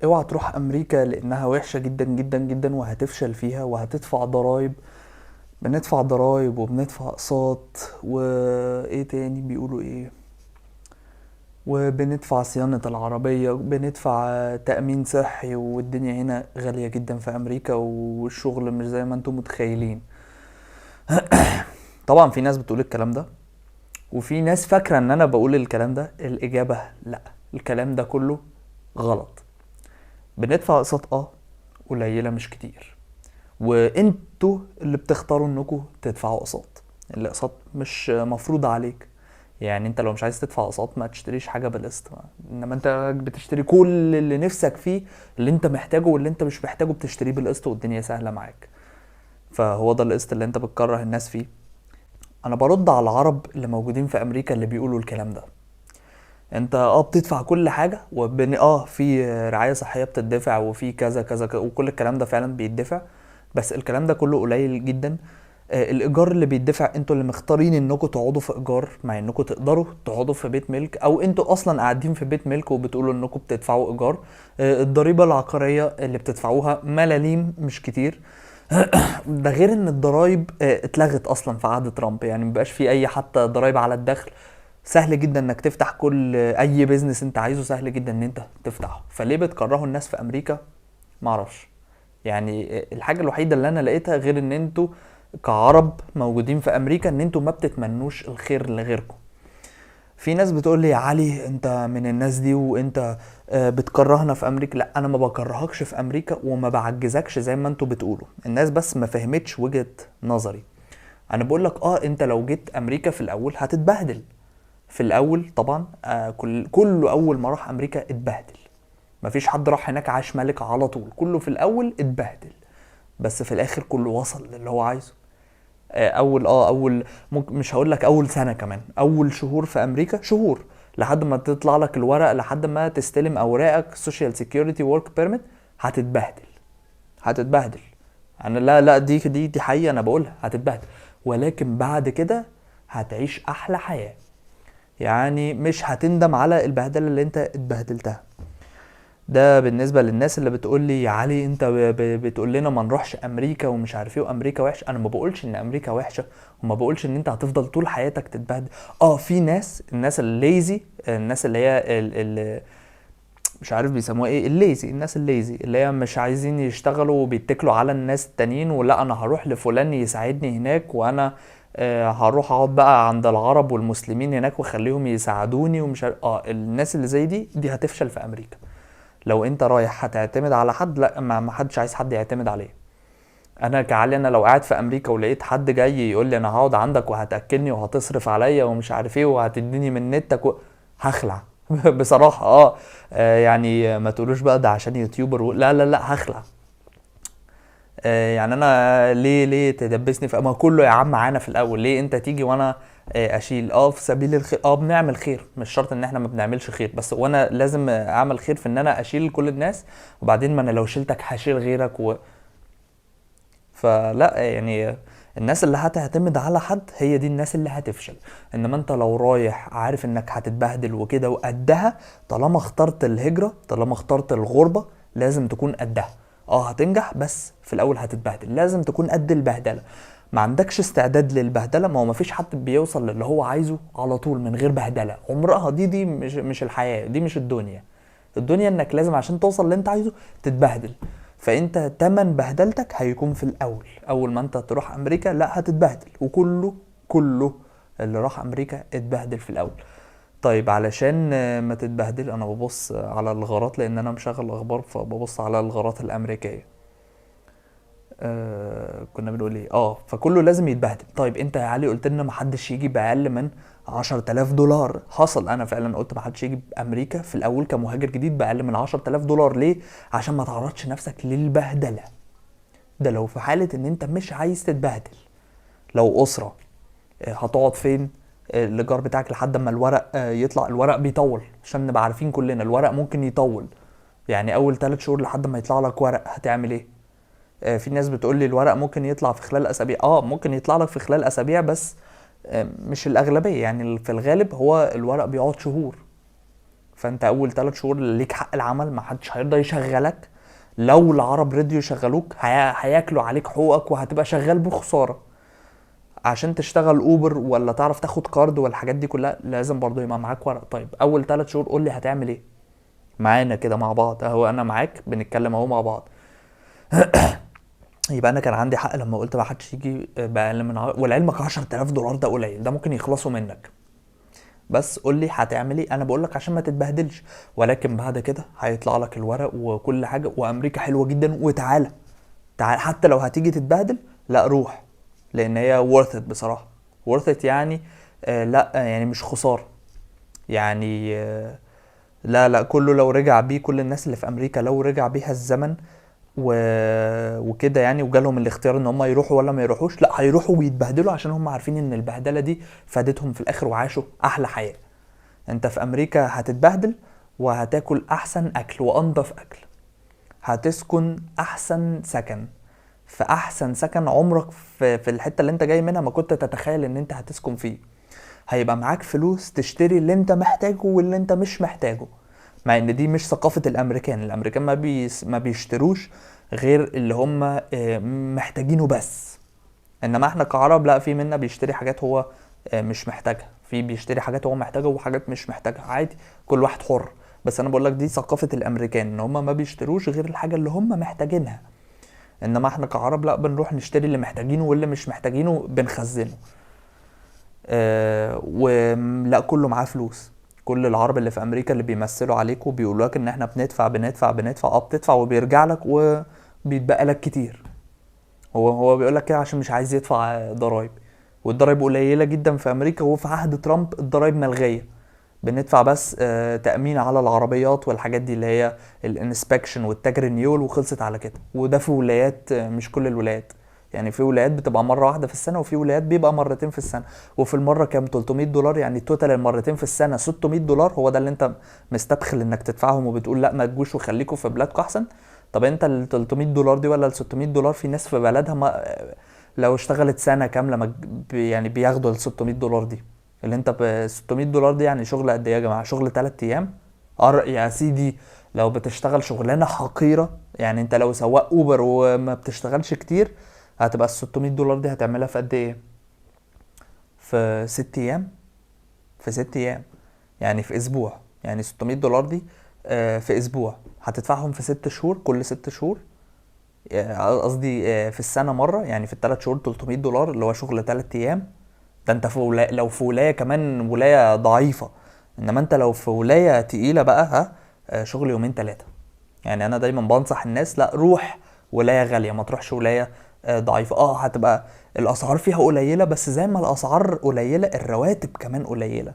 اوعى تروح امريكا لانها وحشة جدا جدا جدا وهتفشل فيها وهتدفع ضرائب. بندفع ضرائب وبندفع اقساط وايه تاني بيقولوا ايه، وبندفع صيانة العربية، بندفع تأمين صحي، والدنيا هنا غالية جدا في أمريكا والشغل مش زي ما انتم متخيلين. طبعا في ناس بتقول الكلام ده، وفي ناس فاكرة ان انا بقول الكلام ده. الإجابة لا، الكلام ده كله غلط. بندفع اقساط قليلة مش كتير، وانتوا اللي بتختاروا انكم تدفعوا اقساط. الاقساط مش مفروض عليك. يعني انت لو مش عايز تدفع اقساط ما تشتريش حاجه بالقسط، انما انت بتشتري كل اللي نفسك فيه، اللي انت محتاجه واللي انت مش محتاجه بتشتريه بالقسط والدنيا سهله معاك. فهو ده القسط اللي انت بتكره الناس فيه. انا برد على العرب اللي موجودين في امريكا اللي بيقولوا الكلام ده. انت بتدفع كل حاجه وبن في رعايه صحيه بتدفع وفي كذا كذا كذا، وكل الكلام ده فعلا بيدفع، بس الكلام ده كله قليل جدا. الايجار اللي بيدفع انتوا اللي مختارين انكم تقعدوا في ايجار مع انكم تقدروا تقعدوا في بيت ملك، او انتوا اصلا قاعدين في بيت ملك وبتقولوا انكم بتدفعوا ايجار. الضريبه العقاريه اللي بتدفعوها ملاليم مش كتير. ده غير ان الضرايب اتلغت اصلا في عهد ترامب، يعني مبقاش في اي حتى ضرايب على الدخل. سهل جدا انك تفتح كل اي بيزنس انت عايزه، سهل جدا ان انت تفتحه. فليه بتكرهوا الناس في امريكا؟ معرفش. يعني الحاجة الوحيدة اللي انا لقيتها غير ان انتوا كعرب موجودين في امريكا ان انتوا ما بتتمنوش الخير لغيركم. في ناس بتقول لي يا علي انت من الناس دي وانت بتكرهنا في امريكا. لا، انا ما بكرهكش في امريكا وما بعجزكش زي ما انتوا بتقولوا. الناس بس ما فهمتش وجهة نظري. انا بقول لك انت لو جيت امريكا في الاول هتتبهدل. في الاول طبعا كله اول ما راح امريكا اتبهدل. مفيش حد راح هناك عاش ملك على طول، كله في الاول اتبهدل، بس في الاخر كله وصل للي هو عايزه. اول ممكن مش هقول لك اول سنه، كمان اول شهور في امريكا، شهور لحد ما تطلع لك الورق، لحد ما تستلم اوراقك سوشيال سيكيورتي ورك بيرميت، هتتبهدل. هتتبهدل. انا لا دي حقيقه انا بقولها، هتتبهدل. ولكن بعد كده هتعيش احلى حياه. يعني مش هتندم على البهدله اللي انت اتبهدلتها. ده بالنسبه للناس اللي بتقول لي يا علي انت بتقول لنا ما نروحش امريكا ومش عارف ايه وامريكا وحشه. انا ما بقولش ان امريكا وحشه، وما بقولش ان انت هتفضل طول حياتك تتبهدل. في الناس الليزي، الناس اللي هي مش عارف بيسموها ايه، الليزي، الناس الليزي اللي هي مش عايزين يشتغلوا وبيتكلوا على الناس التانيين، ولا انا هروح لفلان يساعدني هناك، وانا هروح اقعد بقى عند العرب والمسلمين هناك واخليهم يساعدوني ومش عارف. الناس اللي زي دي هتفشل في امريكا. لو انت رايح هتعتمد على حد، لا، ما حدش عايز حد يعتمد عليه. انا كعلي، انا لو قاعد في امريكا ولقيت حد جاي يقول لي انا هقعد عندك وهتاكلني وهتصرف عليا ومش عارف ايه وهتديني من نتك هخلع. بصراحه يعني ما تقولوش بقى ده عشان يوتيوبر لا لا لا، هخلع. يعني انا ليه تدبسني في ما كله يا عم معانا في الاول، ليه انت تيجي وانا اشيل في سبيل الخير. بنعمل خير، مش شرط ان احنا ما بنعملش خير، بس وانا لازم اعمل خير في ان انا اشيل كل الناس، وبعدين ما انا لو شلتك هشيل غيرك فلا يعني. الناس اللي هتعتمد على حد هي دي الناس اللي هتفشل. انما انت لو رايح عارف انك هتتبهدل وكده وقدها، طالما اخترت الهجرة، طالما اخترت الغربة، لازم تكون قدها. هتنجح، بس في الاول هتتبهدل، لازم تكون قد البهدلة. ما عندكش استعداد للبهدلة، ما هو مفيش حد بيوصل للي هو عايزه على طول من غير بهدلة. عمرها دي مش الحياة، دي مش الدنيا. الدنيا انك لازم عشان توصل اللي انت عايزه تتبهدل. فانت تمن بهدلتك هيكون في الاول، اول ما انت تروح امريكا لا هتتبهدل، وكله اللي راح امريكا اتبهدل في الاول. طيب علشان ما تتبهدل، انا ببص على الغارات لان انا مشغل اخبار، فببص على الغارات الامريكيه. كنا بنقول ايه؟ فكله لازم يتبهدل. طيب انت يا علي قلت لنا محدش يجي باقل من 10,000 دولار. حصل، انا فعلا قلت محدش يجي بامريكا في الاول كمهاجر جديد باقل من 10,000 دولار. ليه؟ عشان ما تعرضش نفسك للبهدله. ده لو في حاله ان انت مش عايز تتبهدل. لو اسره، هتقعد فين؟ الايجار بتاعك لحد ما الورق يطلع. الورق بيطول، عشان نبقى عارفين كلنا الورق ممكن يطول. يعني اول 3 شهور لحد ما يطلع لك ورق هتعمل ايه؟ في ناس بتقول لي الورق ممكن يطلع في خلال اسابيع. ممكن يطلع لك في خلال اسابيع، بس مش الاغلبيه. يعني في الغالب هو الورق بيقعد شهور. فانت اول 3 شهور ليك حق العمل، ما حدش هيرضى يشغلك. لو العرب رضيوا يشغلوك هياكلوا عليك حقوقك وهتبقى شغال بخساره. عشان تشتغل اوبر ولا تعرف تاخد كارد والحاجات دي كلها لازم برضو يبقى معاك ورق. طيب اول 3 شهور قول لي هتعمل ايه معانا كده مع بعض اهو، انا معاك بنتكلم اهو مع بعض. يبقى انا كان عندي حق لما قلت ما حدش يجي باقل من ولعلمك $10,000 ده قليل، ده ممكن يخلصوا منك. بس قول لي هتعمل ايه، انا بقول لك عشان ما تتبهدلش. ولكن بعد كده هيطلع لك الورق وكل حاجه، وامريكا حلوه جدا، وتعالى تعال حتى لو هتيجي تتبهدل لا روح، لان هي worth it بصراحه. worth it يعني لا يعني مش خساره يعني لا لا، كله لو رجع بيه، كل الناس اللي في امريكا لو رجع بيها الزمن و... وكده يعني، وجالهم الاختيار ان هم يروحوا ولا ما يروحوش، لا هيروحوا ويتبهدلوا عشان هم عارفين ان البهدله دي فادتهم في الاخر وعاشوا احلى حياه. انت في امريكا هتتبهدل وهتاكل احسن اكل وانضف اكل، هتسكن احسن سكن في احسن سكن عمرك في الحته اللي انت جاي منها ما كنت تتخيل ان انت هتسكن فيه. هيبقى معاك فلوس تشتري اللي انت محتاجه واللي انت مش محتاجه، مع ان دي مش ثقافة الامريكان. الامريكان ما بيشتروش غير اللي هم محتاجينه بس. انما احنا كعرب لا، في منا بيشتري حاجات هو مش محتاجها، في بيشتري حاجات هو محتاجها وحاجات مش محتاجها، عادي كل واحد حر. بس انا بقول لك دي ثقافة الامريكان، ان هم ما بيشتروش غير الحاجة اللي هم محتاجينها. انما احنا كعرب لا، بنروح نشتري اللي محتاجينه واللي مش محتاجينه بنخزنه. ولا كله معاه فلوس. كل العرب اللي في امريكا اللي بيمثلوا عليك وبيقولوا لك ان احنا بندفع بتدفع وبيرجع لك وبيتبقى لك كتير. هو بيقول لك كده عشان مش عايز يدفع ضرايب، والضرايب قليله جدا في امريكا، وفي عهد ترامب الضرايب ملغيه. بندفع بس تأمين على العربيات والحاجات دي اللي هي الانسبكشن والتاج رينيول، وخلصت على كده. وده في ولايات مش كل الولايات، يعني في ولايات بتبقى مرة واحدة في السنة، وفي ولايات بيبقى مرتين في السنة. وفي المرة كام؟ $300، يعني التوتال المرتين في السنة $600. هو ده اللي انت مستبخل انك تدفعهم وبتقول لا ما تجوش وخليكوا في بلادكم احسن. طب انت ال $300 دي ولا ال $600 في ناس في بلدها ما لو اشتغلت سنة كاملة يعني بياخدوا ال $600 دي. اللي انت ب $600 دي يعني شغل قد ايه يا جماعة؟ شغل 3 ايام. يا سيدي لو بتشتغل شغلانة حقيرة، يعني انت لو سواق اوبر وما بتشتغلش كتير، هتبقى ال $600 دي هتعملها في قد ايه؟ في 6 ايام. في 6 ايام يعني في اسبوع. يعني $600 دي في اسبوع هتدفعهم في 6 شهور، كل 6 شهور. قصدي في السنة مرة، يعني في الثلاث شهور $300 اللي هو شغل 3 ايام. ده انت في لو في ولاية كمان ولاية ضعيفة. انما انت لو في ولاية تقيلة بقى، ها شغل يومين 3. يعني انا دايما بنصح الناس لا روح ولاية غالية، ما تروحش ولاية ضعيفة. هتبقى الاسعار فيها قليلة، بس زي ما الاسعار قليلة الرواتب كمان قليلة.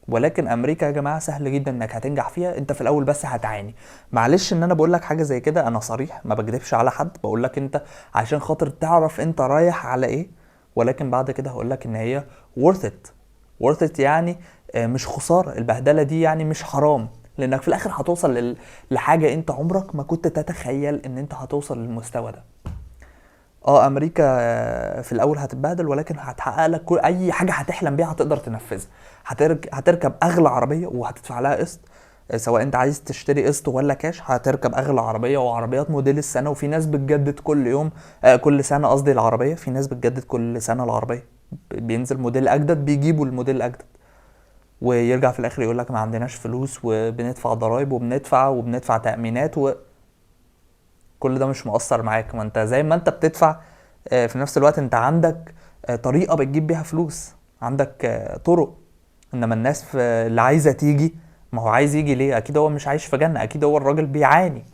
ولكن امريكا يا جماعة سهل جدا انك هتنجح فيها. انت في الاول بس هتعاني. معلش ان انا بقول لك حاجة زي كده، انا صريح ما بكذبش على حد، بقول لك انت عشان خاطر تعرف انت رايح على ايه. ولكن بعد كده هقول لك ان هي worth it. worth it يعني مش خسارة. البهدلة دي يعني مش حرام، لانك في الاخر هتوصل لحاجة انت عمرك ما كنت تتخيل ان انت هتوصل للمستوى ده. امريكا في الاول هتتبهدل، ولكن هتحقق لك كل اي حاجه هتحلم بيها هتقدر تنفذها. هتركب اغلى عربيه وهتدفع لها قسط، سواء انت عايز تشتري قسط ولا كاش. هتركب اغلى عربيه وعربيات موديل السنه، وفي ناس بتجدد كل يوم كل سنه قصدي العربيه. في ناس بتجدد كل سنه العربيه، بينزل موديل اجدد بيجيبوا الموديل الاجدد، ويرجع في الاخر يقول لك ما عندناش فلوس وبندفع ضرائب وبندفع تامينات، كل ده مش مؤثر معاك. ما انت زي ما انت بتدفع في نفس الوقت انت عندك طريقة بتجيب بيها فلوس، عندك طرق. انما الناس اللي عايزة تيجي، ما هو عايز يجي ليه؟ اكيد هو مش عايش في جنة، اكيد هو الراجل بيعاني.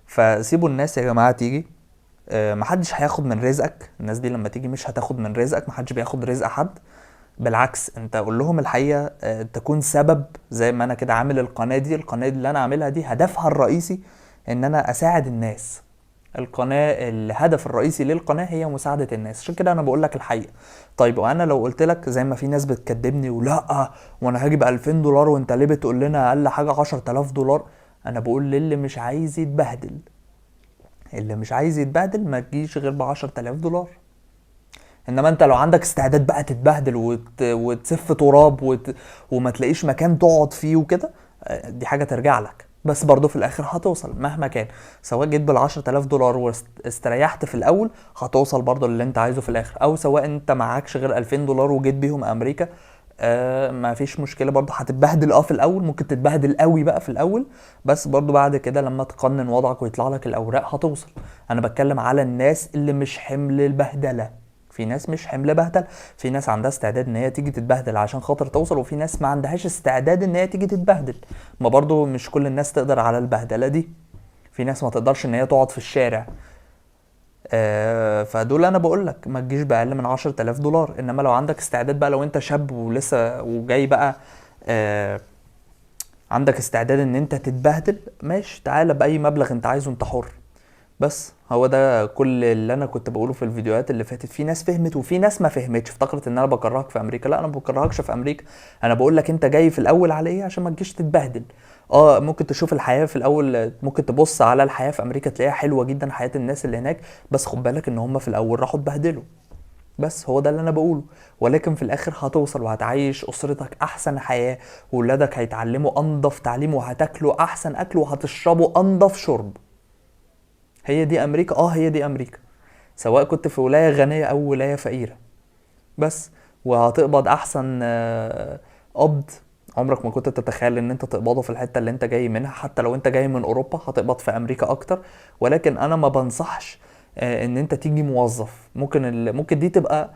فسيبوا الناس يا جماعة تيجي. محدش هياخد من رزقك. الناس دي لما تيجي مش هتاخد من رزقك، محدش بياخد رزق حد. بالعكس انت قول لهم الحقيقة، تكون سبب. زي ما انا كده عامل القناة دي اللي انا عاملها دي هدفها الرئيسي ان انا اساعد الناس. الهدف الرئيسي للقناة هي مساعدة الناس، عشان كده انا بقول لك الحقيقة. طيب وانا لو قلت لك زي ما في ناس بتكدبني ولا وانا هجيب $2000 وانت ليه بتقول لنا اقل حاجة $10,000؟ انا بقول للي مش عايز يتبهدل، اللي مش عايز يتبهدل ما تجيش غير $10,000. انما انت لو عندك استعداد بقى تتبهدل وتسف تراب وما تلاقيش مكان تقعد فيه وكده، دي حاجة ترجع لك، بس برضو في الاخر هتوصل مهما كان. سواء جيت بال10,000 دولار واستريحت في الاول، هتوصل برضو اللي انت عايزه في الاخر، او سواء انت معاكش غير 2000 دولار وجيت بيهم امريكا، ما فيش مشكلة برضو. هتتبهدل في الاول، ممكن تتبهدل قوي بقى في الاول، بس برضو بعد كده لما تقنن وضعك ويطلع لك الاوراق هتوصل. انا بتكلم على الناس اللي مش حمل البهدلة. في ناس مش حمل بهدل، في ناس عندها استعداد ان هي تيجي تتبهدل عشان خاطر توصل، وفي ناس ما عندهاش استعداد ان هي تيجي تتبهدل. ما برضو مش كل الناس تقدر على البهدلة دي. في ناس ما تقدرش ان هي تقعد في الشارع. فدول انا بقول لك ما تجيش باقل من 10,000 دولار. انما لو عندك استعداد بقى، لو انت شاب ولسه وجاي بقى، عندك استعداد ان انت تتبهدل، ماشي، تعالى باي مبلغ انت عايزه، انت حر. بس هو ده كل اللي انا كنت بقوله في الفيديوهات اللي فاتت. في ناس فهمت وفي ناس ما فهمتش، افتكرت ان انا بكرهك في امريكا. لا، انا ما بكرهكش في امريكا. انا بقول لك انت جاي في الاول على ايه عشان ما تجيش تتبهدل. ممكن تشوف الحياة في الاول، ممكن تبص على الحياة في امريكا تلاقيها حلوة جدا، حياة الناس اللي هناك، بس خد بالك ان هم في الاول راحوا اتبهدلوا. بس هو ده اللي انا بقوله. ولكن في الاخر هتوصل وهتعيش اسرتك احسن حياة، وولادك هيتعلموا انضف تعليم، وهتاكلوا احسن اكل، وهتشربوا انضف شرب. هي دي امريكا. هي دي امريكا، سواء كنت في ولاية غنية او ولاية فقيرة. بس وهتقبض احسن قبض عمرك ما كنت تتخيل ان انت تقبضه في الحتة اللي انت جاي منها. حتى لو انت جاي من اوروبا هتقبض في امريكا اكتر. ولكن انا ما بنصحش ان انت تيجي موظف. ممكن دي تبقى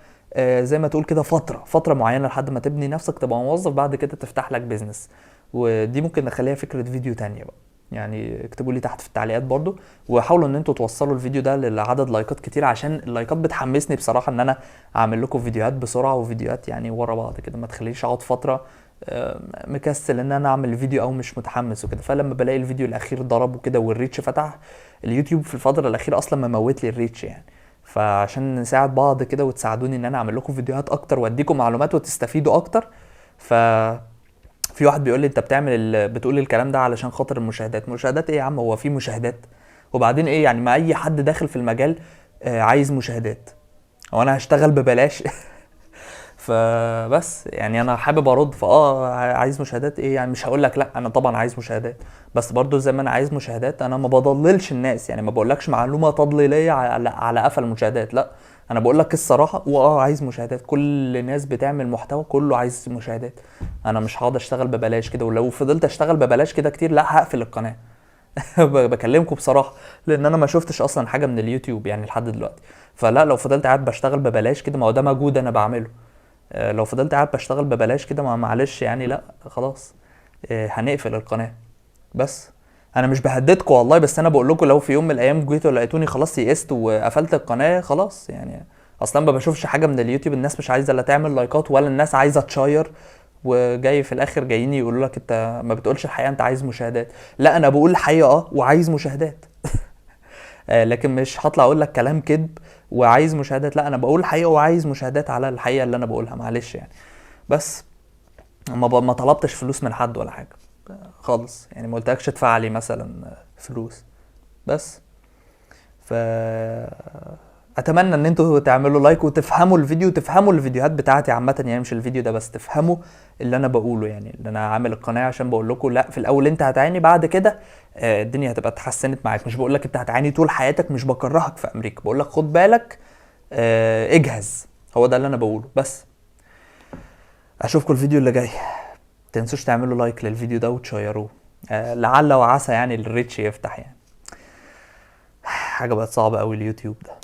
زي ما تقول كده فترة معينة لحد ما تبني نفسك تبقى موظف، بعد كده تفتح لك بيزنس. ودي ممكن نخليها فكرة فيديو تانية بقى. يعني اكتبوا لي تحت في التعليقات برضو، وحاولوا ان انتوا توصلوا الفيديو ده لعدد لايكات كتير، عشان اللايكات بتحمسني بصراحة ان انا اعمل لكم فيديوهات بسرعة، وفيديوهات يعني ورا بعض كده، ما تخلينيش اقعد فترة مكسل ان انا اعمل فيديو او مش متحمس وكده. فلما بلاقي الفيديو الاخير ضرب وكده والريتش فتح، اليوتيوب في الفترة الاخيرة اصلا مموت لي الريتش يعني. فعشان نساعد بعض كده وتساعدوني ان انا اعمل لكم فيديوهات اكتر واديكم معلومات وتستفيدوا اكتر. ف في واحد بيقول لي انت بتقول الكلام ده علشان خاطر المشاهدات. مشاهدات ايه يا عم؟ هو في مشاهدات؟ وبعدين ايه يعني؟ ما اي حد داخل في المجال عايز مشاهدات. هو انا هشتغل ببلاش؟ فبس يعني انا حابب ارد. عايز مشاهدات ايه يعني؟ مش هقول لك لا، انا طبعا عايز مشاهدات، بس برضو زي ما انا عايز مشاهدات انا ما بضللش الناس. يعني ما بقولكش معلومه تضليليه على قفل المشاهدات، لا. انا بقول لك الصراحه، عايز مشاهدات. كل الناس بتعمل محتوى كله عايز مشاهدات. انا مش هقعد اشتغل ببلاش كده، ولو فضلت اشتغل ببلاش كده كتير لا هقفل القناه. بكلمكم بصراحه، لان انا ما شفتش اصلا حاجه من اليوتيوب يعني لحد دلوقتي. فلا، لو فضلت قاعد بشتغل ببلاش كده، ما هو ده مجهود انا بعمله. لو فضلت قاعد بشتغل ببلاش كده، ما معلش يعني، لا خلاص، هنقفل القناه. بس انا مش بهددكم والله، بس انا بقول لكم لو في يوم من الايام جيتوا لقيتوني خلاص يئست وقفلت القناه، خلاص يعني. اصلا ما بشوفش حاجه من اليوتيوب. الناس مش عايزه لا تعمل لايكات، ولا الناس عايزه تشير. وجاي في الاخر جايين يقولوا لك انت ما بتقولش الحقيقه، انت عايز مشاهدات. لا، انا بقول الحقيقه وعايز مشاهدات. لكن مش هطلع اقول لك كلام كذب وعايز مشاهدات. لا، انا بقول الحقيقه وعايز مشاهدات على الحقيقه اللي انا بقولها، معلش يعني. بس ما طلبتش فلوس من حد ولا حاجه خالص يعني. ما قلتلكش ادفع لي مثلا فلوس. بس ف اتمنى ان انتوا تعملوا لايك وتفهموا الفيديو، تفهموا الفيديوهات بتاعتي عامه يعني، مش الفيديو ده بس، تفهموا اللي انا بقوله. يعني اللي انا عامل القناه عشان بقول لكم لا، في الاول انت هتعاني، بعد كده الدنيا هتبقى اتحسنت معاك. مش بقول لك انت هتعاني طول حياتك، مش بكرهك في امريكا، بقول لك خد بالك، اجهز. هو ده اللي انا بقوله. بس اشوفكم الفيديو اللي جاي. تنسوش تعملوا لايك للفيديو ده وتشيروه، لعل وعسى يعني الريتش يفتح يعني. حاجه بقت صعبه قوي اليوتيوب ده.